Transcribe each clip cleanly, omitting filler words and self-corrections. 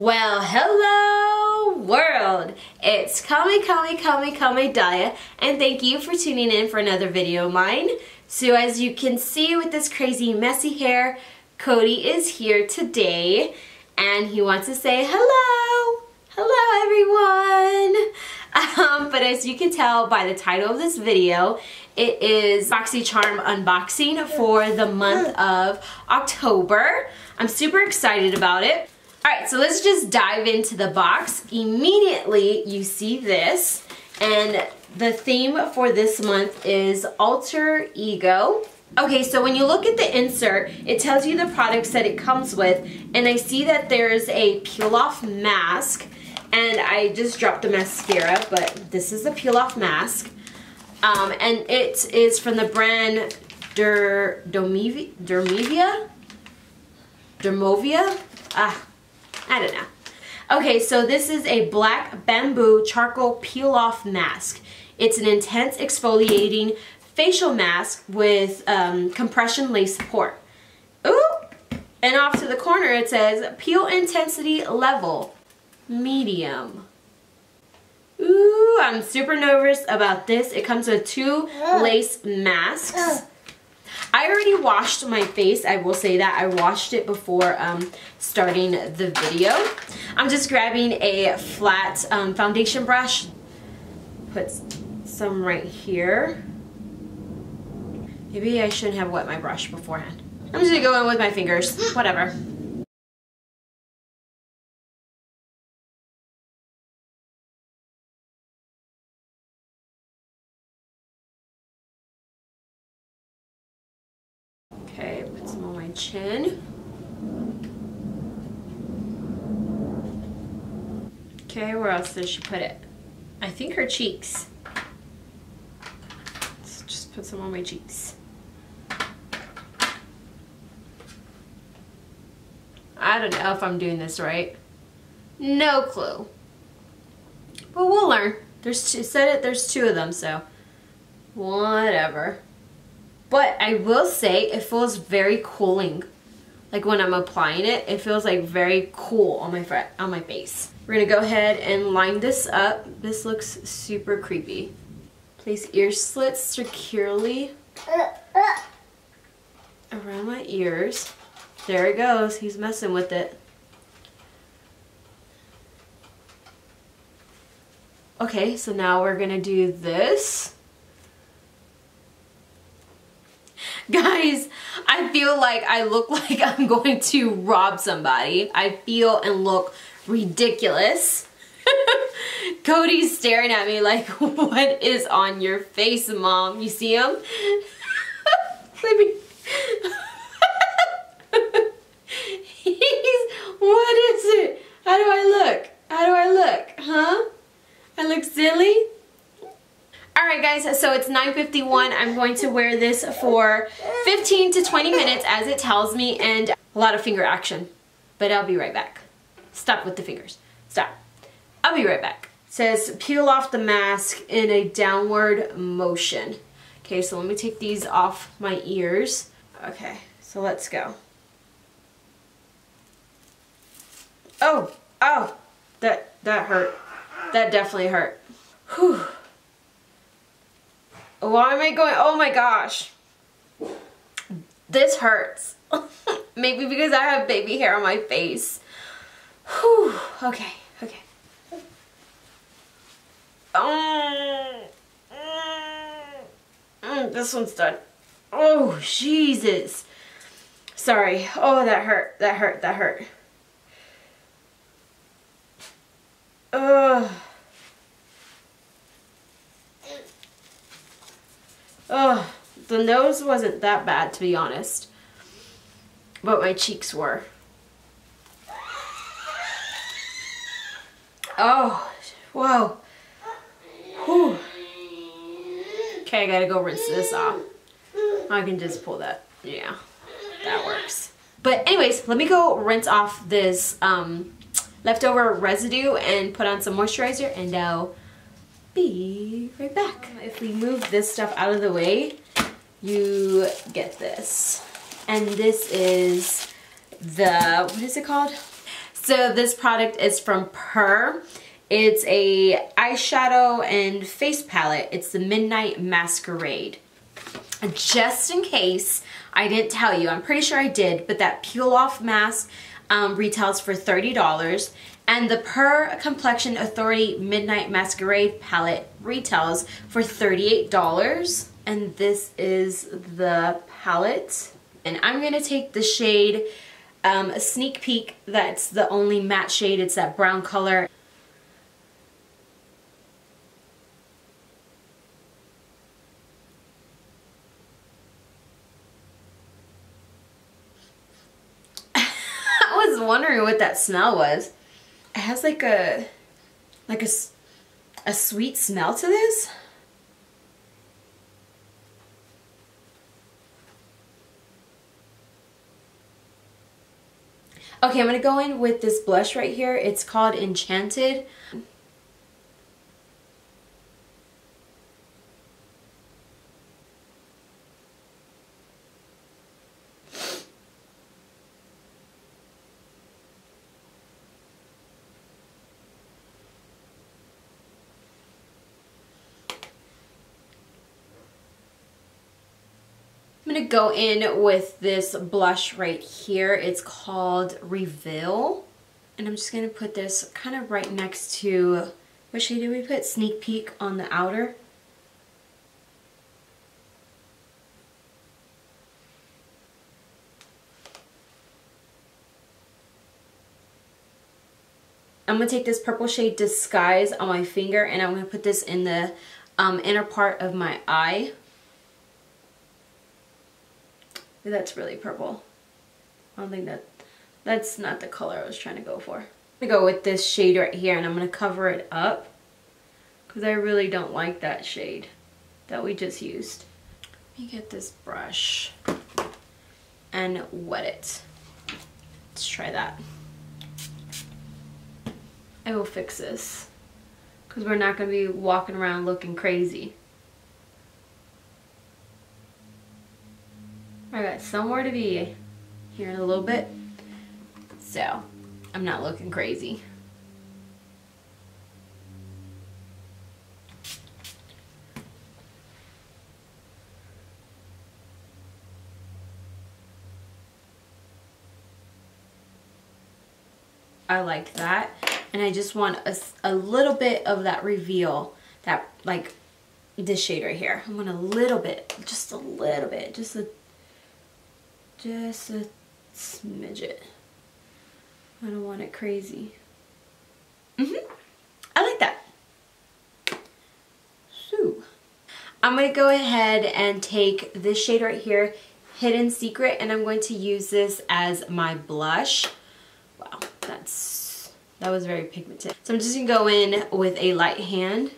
Well, hello world! It's Kami Daya, and thank you for tuning in for another video of mine. So as you can see with this crazy messy hair, Cody is here today, and he wants to say hello! Hello everyone! But as you can tell by the title of this video, it is Boxycharm unboxing for the month of October. I'm super excited about it. Alright, so let's just dive into the box. Immediately you see this, and the theme for this month is Alter Ego. Okay, so when you look at the insert, it tells you the products that it comes with, and I see that there's a peel-off mask, and I just dropped the mascara, but this is the peel-off mask, and it is from the brand Dermovia? I don't know. Okay, so this is a black bamboo charcoal peel-off mask. It's an intense exfoliating facial mask with compression lace support. Ooh! And off to the corner it says peel intensity level medium. Ooh, I'm super nervous about this. It comes with 2 lace masks. I already washed my face, I will say that. I washed it before starting the video. I'm just grabbing a flat foundation brush. Put some right here. Maybe I shouldn't have wet my brush beforehand. I'm just gonna go in with my fingers, whatever. Okay, put some on my chin. Okay, where else did she put it? I think her cheeks. Let's just put some on my cheeks. I don't know if I'm doing this right. No clue. But we'll learn. It said there's 2 of them, so whatever. But I will say it feels very cooling. Like when I'm applying it, it feels like very cool on my face. We're gonna go ahead and line this up. This looks super creepy. Place ear slits securely around my ears. There it goes. He's messing with it. Okay, so now we're gonna do this. Guys, I feel like I look like I'm going to rob somebody. I feel and look ridiculous. Cody's staring at me like, what is on your face, Mom? You see him? Let me... What is it? How do I look? How do I look? Huh? I look silly? Alright guys, so it's 9:51. I'm going to wear this for 15 to 20 minutes as it tells me, and a lot of finger action. But I'll be right back. Stop with the fingers. Stop. I'll be right back. It says peel off the mask in a downward motion. Okay, so let me take these off my ears. Okay, so let's go. Oh, that hurt. That definitely hurt. Whew. Why am I going? Oh my gosh. This hurts. Maybe because I have baby hair on my face. Whew. Okay. This one's done. Oh, Jesus. Sorry. Oh, that hurt. Ugh. Oh, the nose wasn't that bad, to be honest, but my cheeks were. Oh, whoa. Whew. Okay, I gotta go rinse this off. I can just pull that. Yeah, that works. But anyways, let me go rinse off this leftover residue and put on some moisturizer, and I'll be right back. If we move this stuff out of the way, you get this. And this is the, what is it called? So this product is from Purr. It's a eyeshadow and face palette. It's the Midnight Masquerade. Just in case I didn't tell you, I'm pretty sure I did, but that peel off mask retails for $30, and the Purr Complexion Authority Midnight Masquerade palette retails for $38. And this is the palette. And I'm gonna take the shade a Sneak Peek. That's the only matte shade. It's that brown color. I was wondering what that smell was. It has like a sweet smell to this. Okay, I'm gonna go in with this blush right here. It's called Enchanted. I'm gonna go in with this blush right here. It's called Reveal. And I'm just gonna put this kind of right next to, what shade did we put? Sneak Peek on the outer. I'm gonna take this purple shade Disguise on my finger, and I'm gonna put this in the inner part of my eye. That's really purple. I don't think that's not the color I was trying to go for. I'm gonna go with this shade right here, and I'm gonna cover it up because I really don't like that shade that we just used. Let me get this brush and wet it. Let's try that. I will fix this because we're not gonna be walking around looking crazy. I got somewhere to be here in a little bit, so I'm not looking crazy. I like that, and I just want a little bit of that reveal, that like this shade right here. I want a little bit, just a little bit, just a smidget. I don't want it crazy. I like that. So I'm gonna go ahead and take this shade right here, Hidden Secret, and I'm going to use this as my blush. Wow, that was very pigmented. So I'm just gonna go in with a light hand.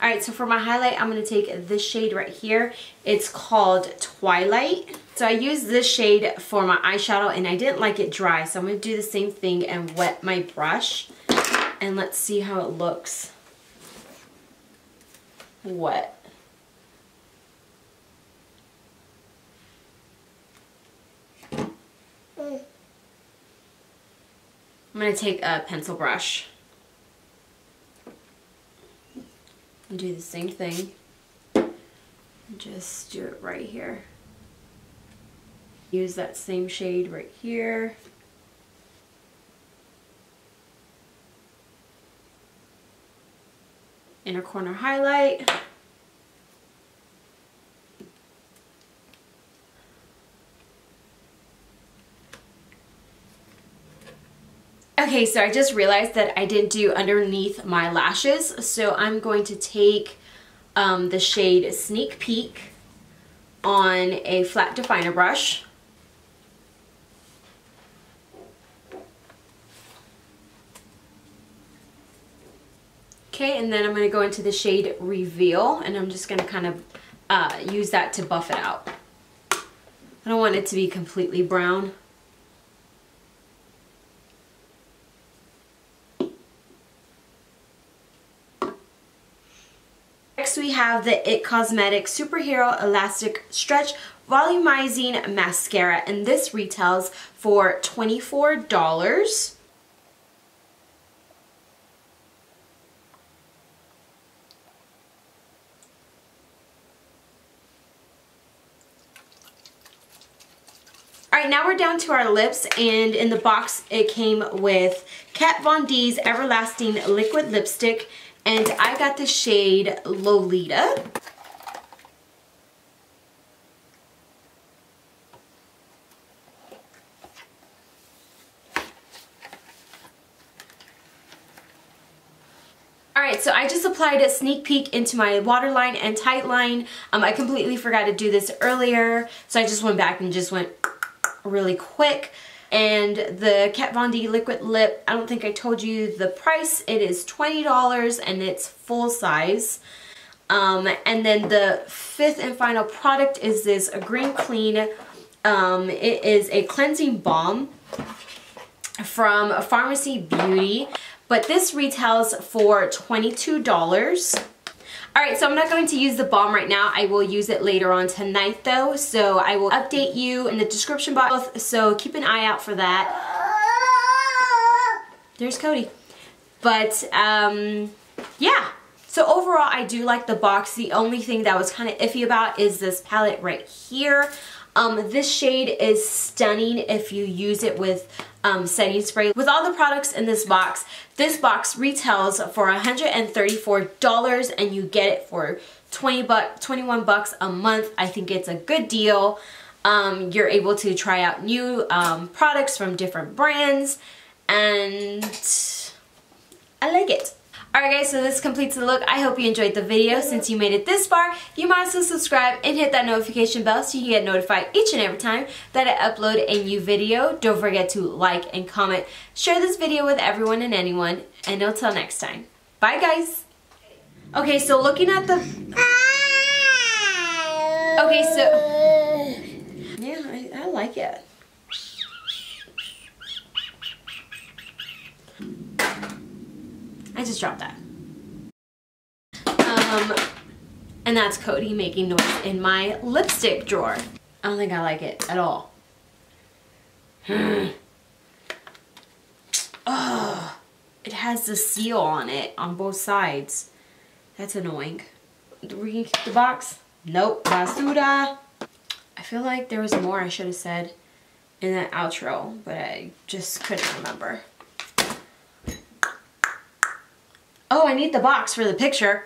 Alright, so for my highlight, I'm going to take this shade right here. It's called Twilight. So I used this shade for my eyeshadow, and I didn't like it dry, so I'm going to do the same thing and wet my brush. And let's see how it looks wet. I'm going to take a pencil brush and do the same thing. Just do it right here. Use that same shade right here. Inner corner highlight. Okay, so I just realized that I didn't do underneath my lashes, so I'm going to take the shade Sneak Peek on a flat definer brush. Okay, and then I'm going to go into the shade Reveal, and I'm just going to kind of use that to buff it out. I don't want it to be completely brown. Next we have the IT Cosmetics Superhero Elastic Stretch Volumizing Mascara, and this retails for $24. Alright, now we're down to our lips, and in the box it came with Kat Von D's Everlasting Liquid Lipstick, and I got the shade Lolita. Alright, so I just applied a sneak peek into my waterline and tight line. I completely forgot to do this earlier, so I just went back and just went really quick. And the Kat Von D liquid lip, I don't think I told you the price. It is $20 and it's full size. And then the fifth and final product is this Green Clean. It is a cleansing balm from Farmacy Beauty, but this retails for $22. Alright, so I'm not going to use the balm right now. I will use it later on tonight though, so I will update you in the description box, so keep an eye out for that. There's Cody. But, yeah. So overall, I do like the box. The only thing that was kind of iffy about is this palette right here. This shade is stunning if you use it with setting spray. With all the products in this box retails for $134 and you get it for 21 bucks a month. I think it's a good deal. You're able to try out new products from different brands, and I like it. Alright guys, so this completes the look. I hope you enjoyed the video. Since you made it this far, you might as well subscribe and hit that notification bell so you can get notified each and every time that I upload a new video. Don't forget to like and comment. Share this video with everyone and anyone. And until next time. Bye guys! Okay, so looking at the... Okay, so... Yeah, I like it. I just dropped that. And that's Cody making noise in my lipstick drawer. I don't think I like it at all. Oh, it has the seal on it on both sides. That's annoying. We can keep the box? Nope. Basura. I feel like there was more I should have said in that outro, but I just couldn't remember. Oh, I need the box for the picture.